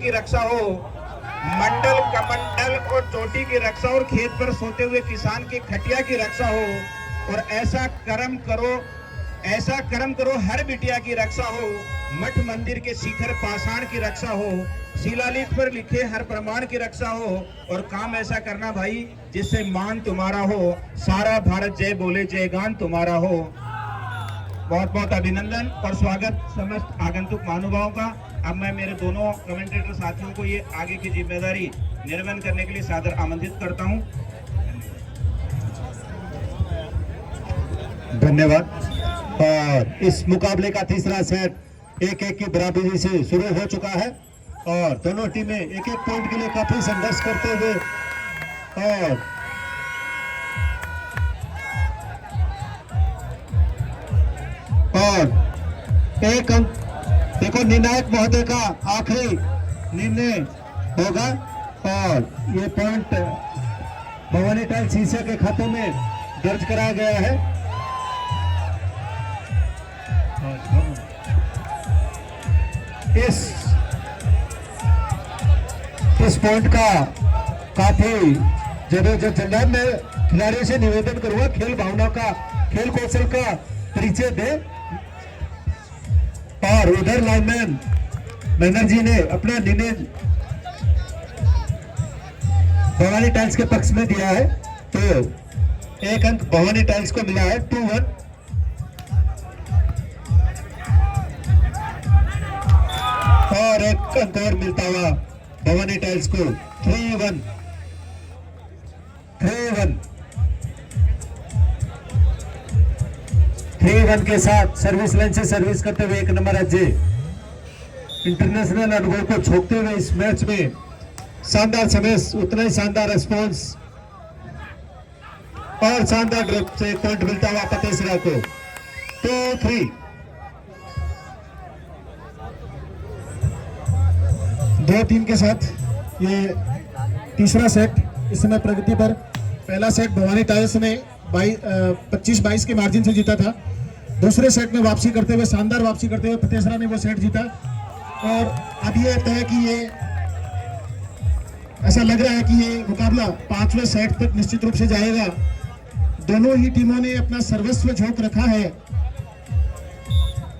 की रक्षा हो, मंडल कमंडल और चोटी की रक्षा और खेत पर सोते हुए किसान की खटिया की रक्षा हो। और ऐसा कर्म करो हर बिटिया की रक्षा हो, मठ मंदिर के शिखर पाषाण की रक्षा हो, शिलालेख पर लिखे हर प्रमाण की रक्षा हो। और काम ऐसा करना भाई जिससे मान तुम्हारा हो, सारा भारत जय बोले, जय गान तुम्हारा हो। बहुत बहुत अभिनंदन और स्वागत समस्त आगंतुक महानुभावों का। अब मैं मेरे दोनों कमेंटेटर साथियों को ये आगे की जिम्मेदारी निर्वहन करने के लिए सादर आमंत्रित करता हूं। धन्यवाद। और इस मुकाबले का तीसरा सेट 1-1 की बराबरी से शुरू हो चुका है और दोनों टीमें एक एक पॉइंट के लिए काफी संघर्ष करते हुए और एक अंक देखो निर्णायक महोदय का आखिरी निर्णय होगा और ये पॉइंट भवानी टाइल शीशे के खाते में दर्ज कराया गया है। इस पॉइंट का काफी जबरदस्त चल रहा है। मैं खिलाड़ियों से निवेदन करूंगा खेल भावना का, खेल कौशल का परिचय दे। और उधर लाइनमैन बनर्जी ने अपना निर्णय भवानी टाइल्स के पक्ष में दिया है, तो एक अंक भवानी टाइल्स को मिला है 2-1। और एक अंक और मिलता हुआ भवानी टाइल्स को 3-1। 3-1 के साथ सर्विस लाइन से सर्विस करते हुए 1 नंबर अजय इंटरनेशनल अनुभव को छोड़ते हुए इस मैच में शानदार समय, उतना ही शानदार रिस्पॉन्स और शानदार ड्रॉप से पॉइंट मिलता हुआ पतेसरा को 2-3। 2-3 के साथ ये तीसरा सेट इस समय प्रगति पर। पहला सेट भवानी टाइल्स ने 25-22 के मार्जिन से जीता था। दूसरे सेट में वापसी करते हुए, शानदार वापसी करते हुए पतेसरा ने वो सेट जीता। और अब ये तय कि ये ऐसा लग रहा है कि ये मुकाबला 5वें सेट तक निश्चित रूप से जाएगा। दोनों ही टीमों ने अपना सर्वस्व झोंक रखा है,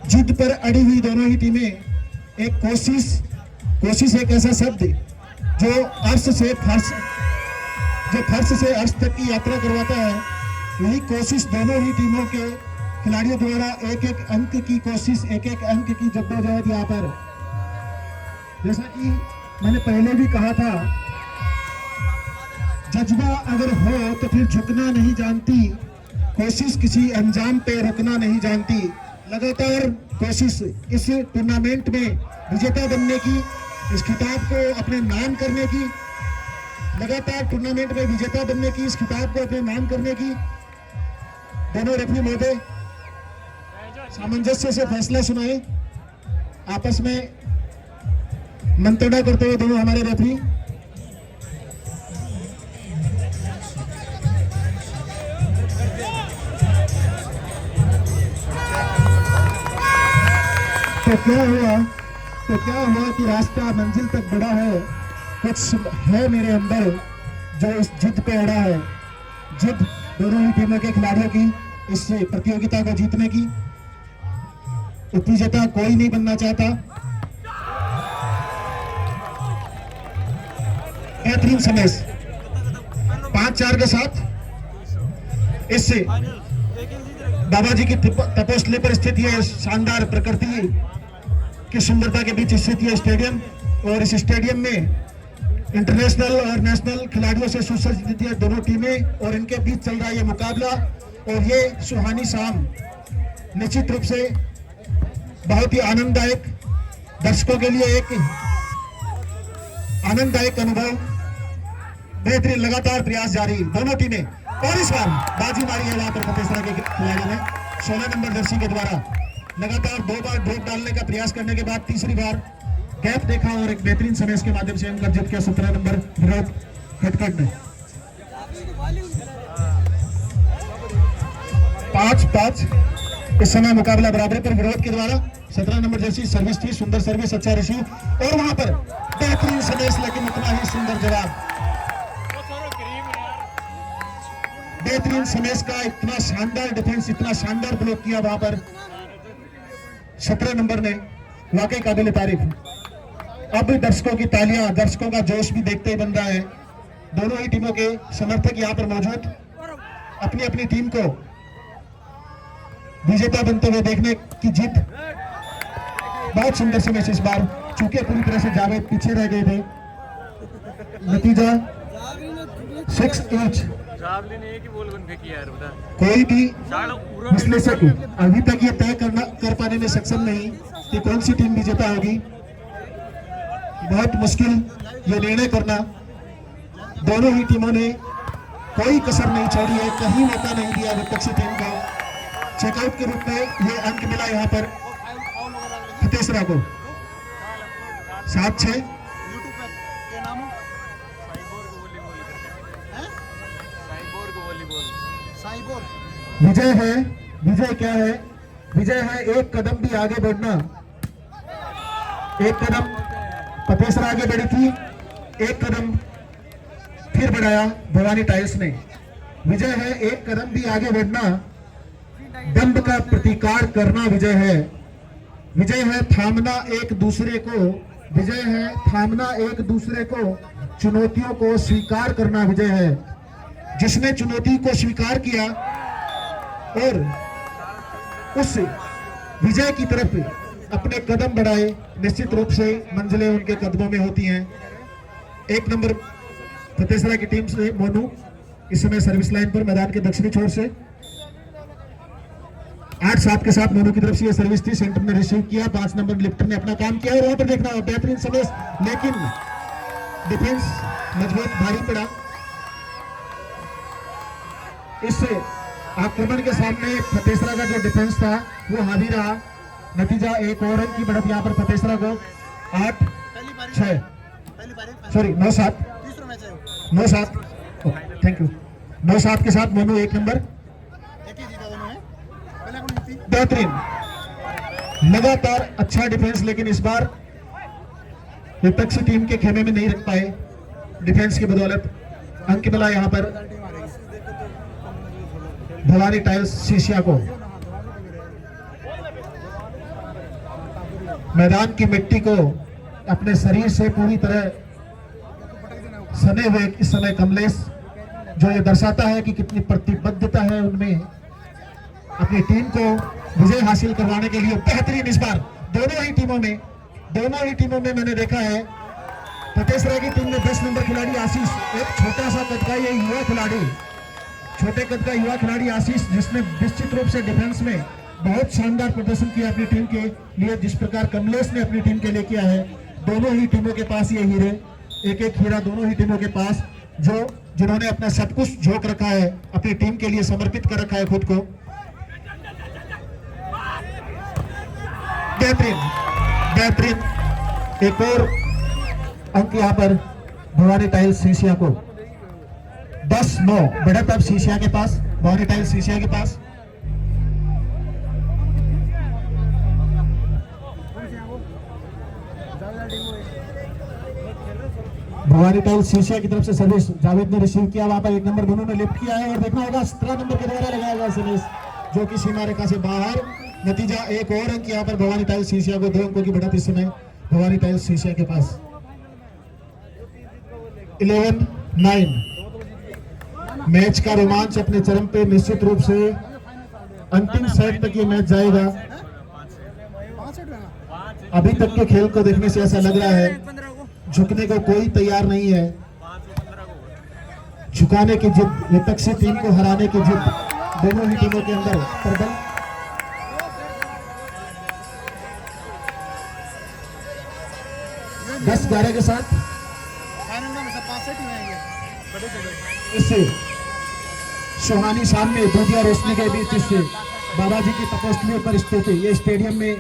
जिद पर अड़ी हुई दोनों ही टीमें। एक कोशिश एक ऐसा शब्द जो फर्श से अर्श तक की यात्रा करवाता है। वही कोशिश दोनों ही टीमों के खिलाड़ियों द्वारा एक एक अंक की कोशिश, एक एक अंक की जद्दोजहद यहाँ पर। जैसा कि मैंने पहले भी कहा था, जज्बा अगर हो तो फिर झुकना नहीं जानती, कोशिश किसी अंजाम पे रुकना नहीं जानती। लगातार कोशिश इस टूर्नामेंट में विजेता बनने की, इस खिताब को अपने नाम करने की, लगातार टूर्नामेंट में विजेता बनने की, इस खिताब को अपने नाम करने की। दोनों रेफरी महोदय सामंजस्य से फैसला सुनाए, आपस में मंत्रणा करते हुए दोनों हमारे रेफरी। तो क्या हुआ कि रास्ता मंजिल तक बढ़ा है। कुछ है मेरे अंदर जो इस जिद पे अड़ा है, जिद दोनों ही टीमों के खिलाड़ियों की इस प्रतियोगिता को जीतने की। उपविजेता कोई नहीं बनना चाहता। बेहतरीन समय 5-4 के साथ इससे बाबा जी की तपोस्थली पर स्थित है, शानदार प्रकृति की सुंदरता के बीच स्थित है स्टेडियम। और इस स्टेडियम में इंटरनेशनल और नेशनल खिलाड़ियों से सुसज्जित है दोनों टीमें, और इनके बीच चल रहा है ये मुकाबला। और ये सुहानी शाम निश्चित रूप से बहुत ही आनंददायक, दर्शकों के लिए एक आनंददायक अनुभव। बेहतरीन लगातार प्रयास जारी दोनों टीमें, और इस बार बाजी मारी है वहां पर पतेसरा के खिलाड़ी ने 16 नंबर जर्सी के द्वारा। लगातार 2 बार ड्रॉप डालने का प्रयास करने के बाद तीसरी बार गैप देखा और एक बेहतरीन समय के माध्यम से अंक अर्जित किया 17 नंबर विरोध खटखट ने। 5-5 इस समय मुकाबला बराबरी पर विरोध के द्वारा। 17 नंबर जर्सी सर्विस थी, सुंदर सर्विस, अच्छा रिसीव। और वहां पर बेहतरीन सनेस, लेकिन उतना ही सुंदर जवाब। बेहतरीन सनेस का इतना शानदार डिफेंस, इतना शानदार ब्लॉक किया वहां पर 17 नंबर ने, वाकई काबिल तारीफ। अब दर्शकों की तालियां, दर्शकों का जोश भी देखते ही बन रहा है। दोनों ही टीमों के समर्थक यहाँ पर मौजूद अपनी अपनी टीम को विजेता बनते हुए देखने की जिद। बहुत सुंदर से मैच इस बार, चूंकि पूरी तरह से जावेद पीछे रह गए थे। नतीजा 6-8। कोई भी विश्लेषक अभी तक ये तय कर पाने में सक्षम नहीं कि कौन सी टीम विजेता होगी। बहुत मुश्किल ये निर्णय करना। दोनों ही टीमों ने कोई कसर नहीं छोड़ी है, कहीं मौका नहीं दिया विपक्षी टीम को। चेकआउट के रूप में ये अंक मिला यहाँ पर फतेसरा को 7-6। विजय है, विजय क्या है? विजय है एक कदम भी आगे बढ़ना। एक कदम फतेसरा आगे बढ़ी थी, एक कदम फिर बढ़ाया भवानी टाइल्स ने। विजय है एक कदम भी आगे बढ़ना, दंभ का प्रतिकार करना विजय है। विजय है थामना एक दूसरे को, विजय है थामना एक दूसरे को, चुनौतियों को स्वीकार करना विजय है। जिसने चुनौती को स्वीकार किया और उस विजय की तरफ अपने कदम बढ़ाए, निश्चित रूप से मंजिलें उनके कदमों में होती हैं। 1 नंबर फतेसरा की टीम से मोनू इस समय सर्विस लाइन पर मैदान के दक्षिणी छोर से 8-7 के साथ मोनू की तरफ से यह सर्विस थी। सेंटर ने रिसीव किया, 5 नंबर लिफ्टर ने अपना काम किया और वहां पर देखना बेहतरीन सर्विस, लेकिन डिफेंस मजबूत भारी पड़ा। इस आक्रमण के सामने फतेसरा का जो डिफेंस था वो हावी रहा। नतीजा 1 और अंक की बढ़त यहाँ पर फतेसरा को 8-6 सॉरी 9-7 9-7 थैंक यू 9-7 के साथ मोनू 1 नंबर। बेहतरीन लगातार अच्छा डिफेंस, लेकिन इस बार विपक्षी टीम के खेमे में नहीं रख पाए डिफेंस की बदौलत। अंक मिला यहाँ पर भवानी टाइल्स शीशिया को। मैदान की मिट्टी को अपने शरीर से पूरी तरह सने हुए इस समय कमलेश, जो ये दर्शाता है कि कितनी प्रतिबद्धता है उनमें अपनी टीम को विजय हासिल करवाने के लिए। बेहतरीन इस बार दोनों ही टीमों में मैंने देखा है। फतेसरा की टीम में 10 नंबर खिलाड़ी आशीष, एक छोटा सा कद का ये युवा खिलाड़ी, छोटे कद का युवा खिलाड़ी आशीष, जिसने निश्चित रूप से डिफेंस में बहुत शानदार प्रदर्शन किया अपनी टीम के लिए, जिस प्रकार कमलेश ने अपनी टीम के लिए किया है। दोनों ही टीमों के पास ये हीरे, एक हीरा दोनों ही टीमों के पास, जिन्होंने अपना सब कुछ झोंक रखा है, अपनी टीम के लिए समर्पित कर रखा है खुद को। बेहतरीन एक और अंक यहाँ पर भवानी टाइल्स शीशिया को। 10-9 बढ़त अब शीशिया के पास, भवानी टाइल्स शीशिया के पास। भवानी टाइल्स शीशिया की तरफ से सर्विस जावेद ने रिसीव किया, वहां पर 1 नंबर दोनों ने लिफ्ट किया है और देखना होगा 17 नंबर के द्वारा लगाया गया सर्विस, जो कि सीमा रेखा से बाहर। नतीजा 1 और अंक यहाँ पर भवानी टाइल्स शीशिया को, 2 अंकों की बढ़त इस समय भवानी टाइल्स शीशिया के पास। 11-9 मैच का रोमांच अपने चरम पे, निश्चित रूप से अंतिम सेट तक ये मैच जाएगा। अभी तक के खेल को देखने से ऐसा लग रहा है झुकने को कोई तैयार नहीं है। झुकाने की जिद, विपक्षी टीम को हराने की जिद दोनों ही टीमों के अंदर प्रबल। दस 11 के साथ इससे सुहानी सामने दूधिया रोशनी के बीच इससे बाबा जी की तपस्या पर स्थित ये स्टेडियम में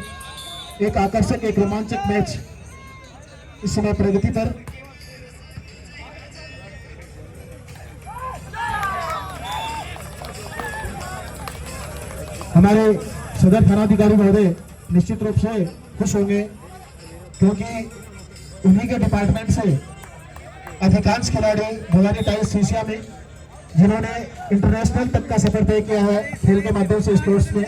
एक आकर्षक, एक रोमांचक मैच इस समय प्रगति पर। हमारे सदर थानाधिकारी महोदय निश्चित रूप से खुश होंगे, क्योंकि उन्हीं के डिपार्टमेंट से अधिकांश खिलाड़ी भवानी टाइल्स सीसिया में जिन्होंने इंटरनेशनल तक का सफर तय किया है खेल के माध्यम से स्पोर्ट्स में।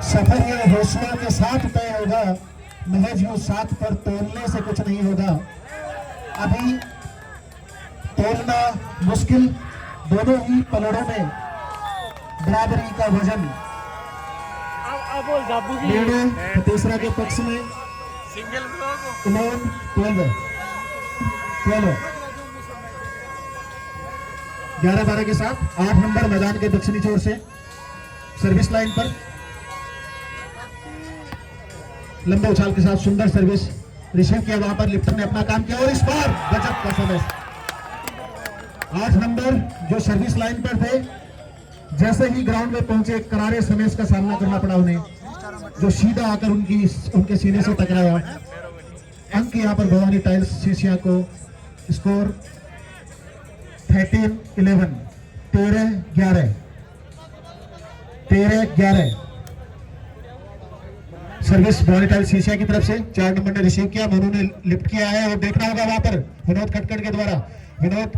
सफर ये हौसला के साथ तय होगा, महज यूं साथ पर तोलने से कुछ नहीं होगा। अभी तोलना मुश्किल, दोनों ही पलड़ों में बराबरी का वजन निर्णय तीसरा के पक्ष में 11-12 के साथ 8 नंबर मैदान के दक्षिणी छोर से सर्विस लाइन पर लंबा उछाल के साथ सुंदर सर्विस रिसीव किया, वहां पर लिप्टन ने अपना काम किया और इस बार गजब का समय। 8 नंबर जो सर्विस लाइन पर थे, जैसे ही ग्राउंड में पहुंचे करारे समय का सामना करना पड़ा उन्हें, जो सीधा आकर उनके सीने से टकराया। अंक यहां पर भवानी टाइल्स सीसिया को स्कोर 13-11, 13-11 सर्विस भवानी टाइल्स सीसिया की तरफ से 4 नंबर ने रिसीव किया, मोनू ने लिफ्ट किया है और देखना होगा वहां पर विनोद खटखट के द्वारा। विनोद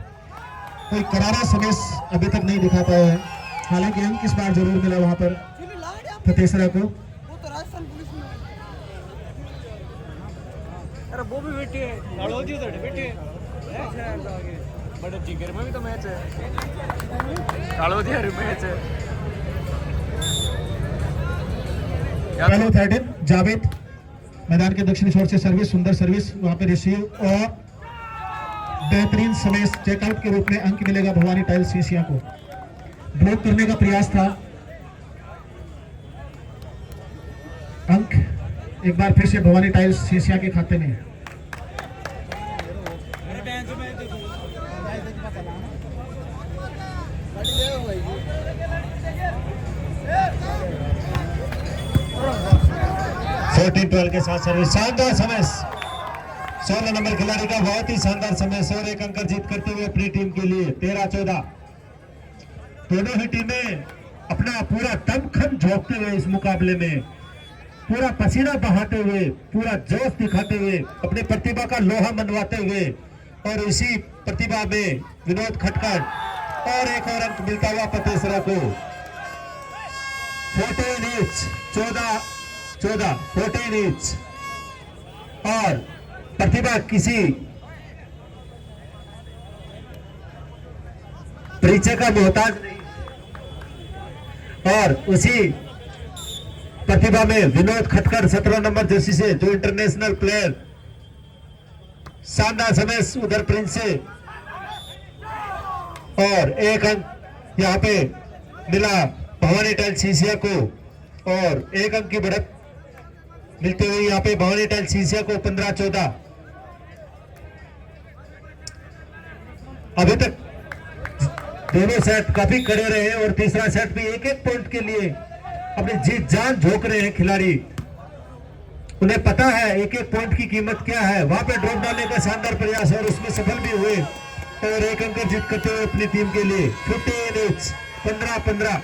कोई करारा समय अभी तक नहीं दिखा पाया है, हालांकि अंक इस बार जरूर मिला वहां पर तेसरा को। वो भी बैठी है, बैठी है बड़े जिगर में भी तो मैच है, कालोदिया मैच है। पहले 13 जावेद मैदान के दक्षिणी छोर से सर्विस, सुंदर सर्विस वहां पे रिसीव और बेहतरीन समय चेकआउट के रूप में अंक मिलेगा भवानी टाइल्स सीसिया को। ब्लॉक करने का प्रयास था, अंक एक बार फिर से भवानी टाइल्स सीसिया के खाते में। के साथ सर्विस, शानदार समय 16 नंबर खिलाड़ी का बहुत ही शानदार समय और एक अंक जीत करते हुए अपनी टीम के लिए 13-14। दोनों ही टीमें अपना पूरा दमखम झोंकते हुए इस मुकाबले में, पूरा पसीना बहाते हुए, पूरा जोश दिखाते हुए, अपनी प्रतिभा का लोहा मनवाते हुए, और इसी प्रतिभा में विनोद खटखट और एक और अंक मिलता हुआ पतेसरा को। 14 ईच 14 ईच, और प्रतिभा किसी परिचय का मोहताज नहीं, और उसी प्रतिभा में विनोद खटखट 17 नंबर जर्सी से, जो इंटरनेशनल प्लेयर, शानदार समय उधर प्रिंस से, और एक अंक यहां पे मिला भवानी टाइल्स सीसिया को, और एक अंक की बढ़त मिलते हुए यहां पे भवानी टाइल्स सीसिया को 15-14। अभी तक दोनों सेट काफी कड़े रहे और तीसरा सेट भी एक पॉइंट के लिए अपनी जीत जान झोंक रहे हैं खिलाड़ी। उन्हें पता है एक पॉइंट की कीमत क्या है। वहां पे ड्रॉप डालने का शानदार प्रयास और उसमें सफल भी हुए और एक अंक जीत करते हुए अपनी टीम के लिए 15 ईच 15-15।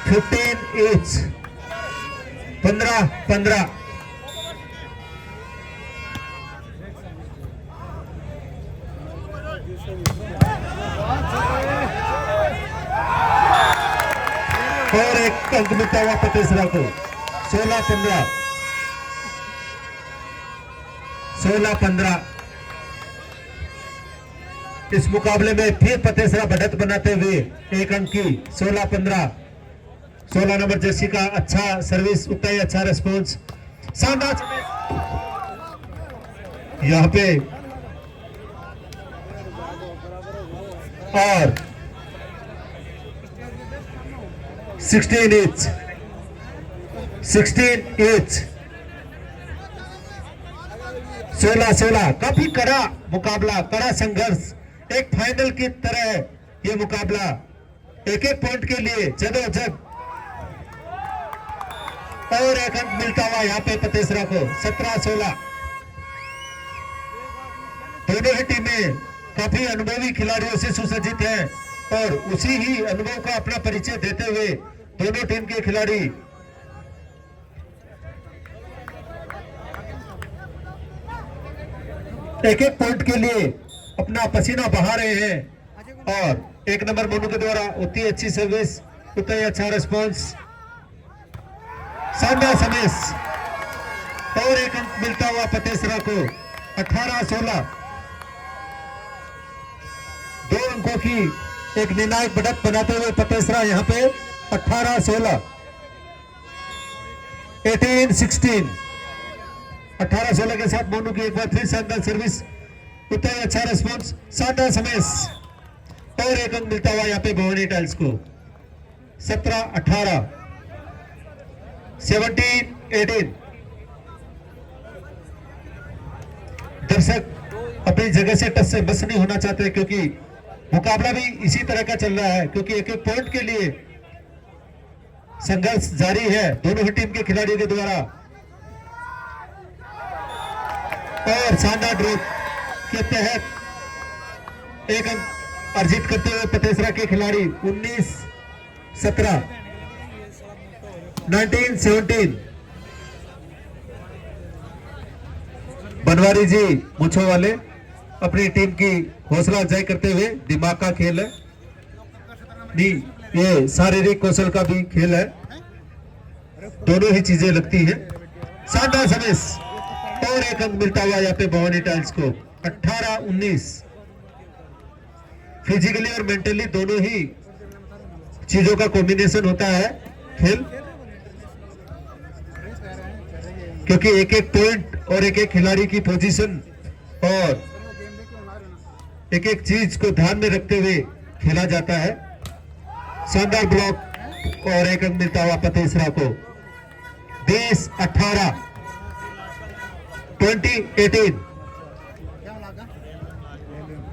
15 ईच 15-15। और एक अंक मिलता हुआ पतेसरा को 16-15। 16-15। इस मुकाबले में फिर पतेसरा बढ़त बनाते हुए एक अंक की 16-15। 16 नंबर जर्सी का अच्छा सर्विस, उतना ही अच्छा रिस्पॉन्स, शानदार यहां पे, और 16 ईच 16। काफी कड़ा मुकाबला, कड़ा संघर्ष, एक फाइनल की तरह ये मुकाबला, एक पॉइंट के लिए जदोजहद, और एक अंक मिलता हुआ यहाँ पे पतेसरा को 17-16। दोनों ही टीमें काफी अनुभवी खिलाड़ियों से सुसज्जित हैं और उसी ही अनुभव का अपना परिचय देते हुए दोनों टीम के खिलाड़ी एक एक पॉइंट के लिए अपना पसीना बहा रहे हैं और एक नंबर मोनू के द्वारा उतनी अच्छी सर्विस, उतना ही अच्छा रिस्पॉन्स, शानदार सर्विस और एक अंक मिलता हुआ पतेसरा को 18-16। 2 अंकों की एक निर्णायक बढ़त बनाते हुए पतेसरा यहां पे 18-16, 18-16। 18-16 के साथ मोनू की एक बार फिर शानदार सर्विस, उतना ही अच्छा रिस्पॉन्स, शानदार सर्विस और एक अंक मिलता हुआ यहाँ पे भवानी टाइल्स को 17-18, 17-18। दर्शक अपनी जगह से टच से बस नहीं होना चाहते क्योंकि मुकाबला भी इसी तरह का चल रहा है, क्योंकि एक एक पॉइंट के लिए संघर्ष जारी है दोनों ही टीम के खिलाड़ियों के द्वारा। और शानदार ड्रॉप के तहत एक अंक अर्जित करते हुए पतेसरा के खिलाड़ी 19-17, 19-17। बनवारी जी मुछो वाले अपनी टीम की हौसला अफजाई करते हुए, दिमाग का खेल है नहीं, ये शारीरिक कौशल का भी खेल है, दोनों ही चीजें लगती हैं। शानदार सर्विस और एक अंक मिलता हुआ यहाँ पे भवानी टाइल्स को 18-19। फिजिकली और मेंटली दोनों ही चीजों का कॉम्बिनेशन होता है खेल, क्योंकि एक एक पॉइंट और एक एक खिलाड़ी की पोजीशन और एक एक चीज को ध्यान में रखते हुए खेला जाता है। शानदार ब्लॉक और एक अंक मिलता हुआ पतेसरा को 20-18, 20-18,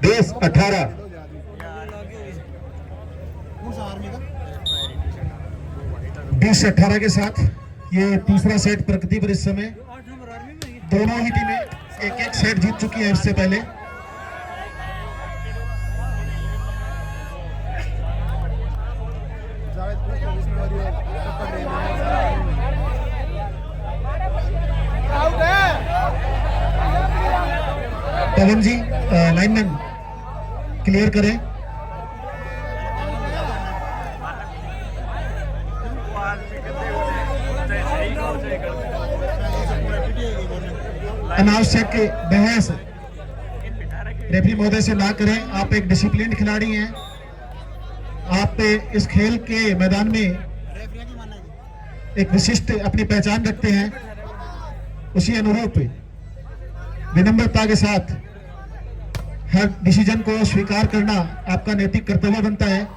20-18। 20-18 के साथ ये तीसरा सेट प्रगति पर इस समय दोनों ही टीमें एक एक सेट जीत चुकी है इससे पहले। पवन जी लाइनमैन क्लियर करें। अनावश्यक बहस रेफरी महोदय से ना करें, आप एक डिसिप्लिन खिलाड़ी हैं, आप इस खेल के मैदान में एक विशिष्ट अपनी पहचान रखते हैं, उसी अनुरूप विनम्रता के साथ हर डिसीजन को स्वीकार करना आपका नैतिक कर्तव्य बनता है।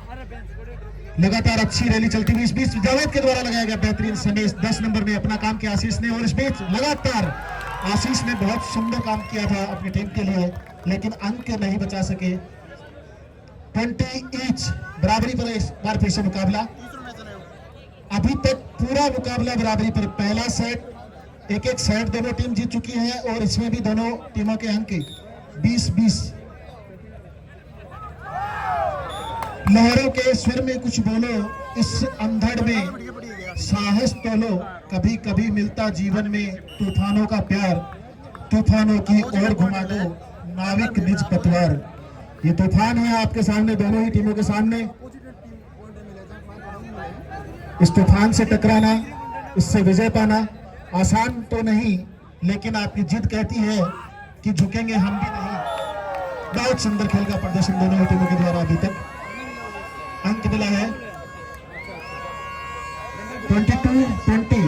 लगातार अच्छी रैली चलती हुई इस बीच जावेद के द्वारा लगाया गया बेहतरीन समय 10 नंबर में अपना काम किया आशीष ने, और इस बीच लगातार आशीष ने बहुत सुंदर काम किया था अपनी टीम के लिए, लेकिन अंक नहीं बचा सके। 20 ईच बराबरी पर इस बार फिर से मुकाबला, अभी तक पूरा मुकाबला बराबरी पर। पहला सेट एक एक सेट दोनों टीम जीत चुकी है और इसमें भी दोनों टीमों के अंक 20-20। लहरों के स्वर में कुछ बोलो, इस अंधड़ में साहस तोलो, कभी कभी मिलता जीवन में तूफानों का प्यार, तूफानों की ओर घुमा दो नाविक निज पतवार। ये तूफान है आपके सामने, दोनों ही टीमों के सामने। इस तूफान से टकराना, इससे विजय पाना आसान तो नहीं, लेकिन आपकी जिद कहती है कि झुकेंगे हम भी नहीं। बहुत सुंदर खेल का प्रदर्शन दोनों ही टीमों के द्वारा अभी तक। अंक मिला है 22-20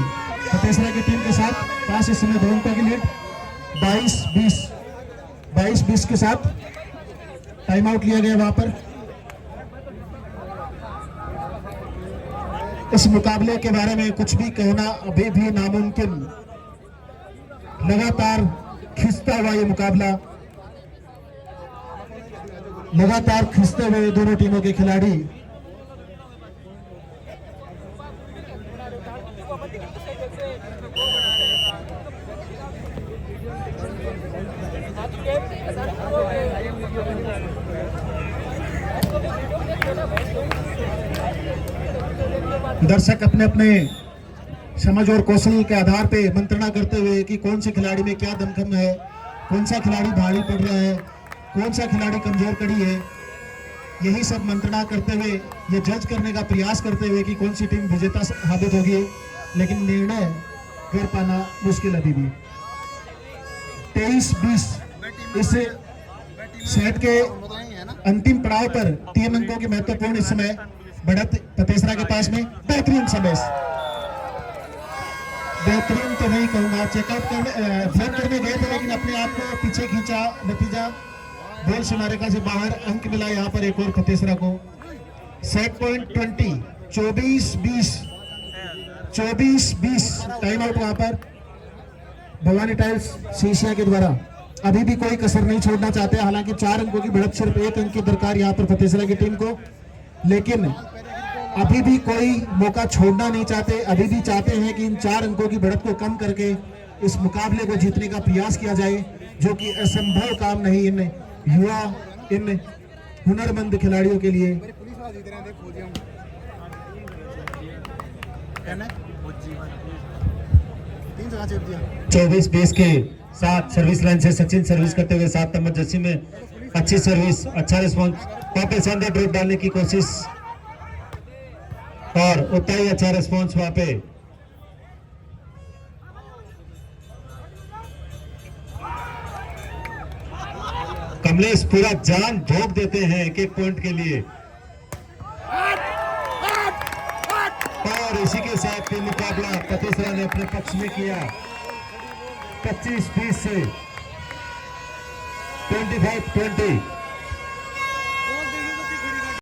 पतेसरा की टीम के साथ, पास इस समय 2 अंकों की लीड। 22-20 के साथ टाइम आउट लिया गया वहां पर। इस मुकाबले के बारे में कुछ भी कहना अभी भी नामुमकिन। लगातार खिंचता हुआ ये मुकाबला, लगातार खिंचते हुए दोनों टीमों के खिलाड़ी। Okay. दर्शक अपने अपने समझ और कौशल के आधार पे मंत्रणा करते हुए कि कौन से खिलाड़ी में क्या दमखम है, कौन सा खिलाड़ी भारी पड़ रहा है, कौन सा खिलाड़ी कमजोर कड़ी है, यही सब मंत्रणा करते हुए ये जज करने का प्रयास करते हुए कि कौन सी टीम विजेता साबित होगी, लेकिन निर्णय कर पाना मुश्किल अभी भी। 23-20 इस सेट के अंतिम पड़ाव पर 3 अंकों की महत्वपूर्ण इस समय बढ़त पतेसरा के पास में। बेहतरीन समय, बेहतरीन तो नहीं कहूंगा, चेकआउट करने फ्लैग करने गए थे लेकिन अपने आप को पीछे खींचा, नतीजा बॉल सीमारेखा से बाहर, अंक मिला यहाँ पर एक और पतेसरा को। सेट पॉइंट 20, 24-20 टाइम आउट वहां पर भवानी टाइल्स शीशिया के द्वारा। अभी भी कोई कसर नहीं छोड़ना चाहते, हालांकि 4 अंकों की बढ़त, सिर्फ 1 अंक की दरकार यहाँ पर पतेसरा की टीम को, लेकिन अभी भी कोई मौका छोड़ना नहीं चाहते। अभी भी चाहते हैं कि इन 4 अंकों की बढ़त को कम करके इस मुकाबले को जीतने का प्रयास किया जाए, जो कि असंभव काम नहीं इन युवा, इन हुनरमंद खिलाड़ियों के लिए। 24-20 के साथ सर्विस लाइन से सचिन सर्विस करते हुए 7 नंबर जर्सी में अच्छी सर्विस, अच्छा रिस्पॉन्स, वापस शानदार ड्रॉप डालने की कोशिश और उतना ही अच्छा रिस्पॉन्स वहां पे। कमलेश पूरा जान झोंक देते हैं एक पॉइंट के लिए, और इसी के साथ ये मुकाबला पतेसरा ने अपने पक्ष में किया। 25-20 से 25-20।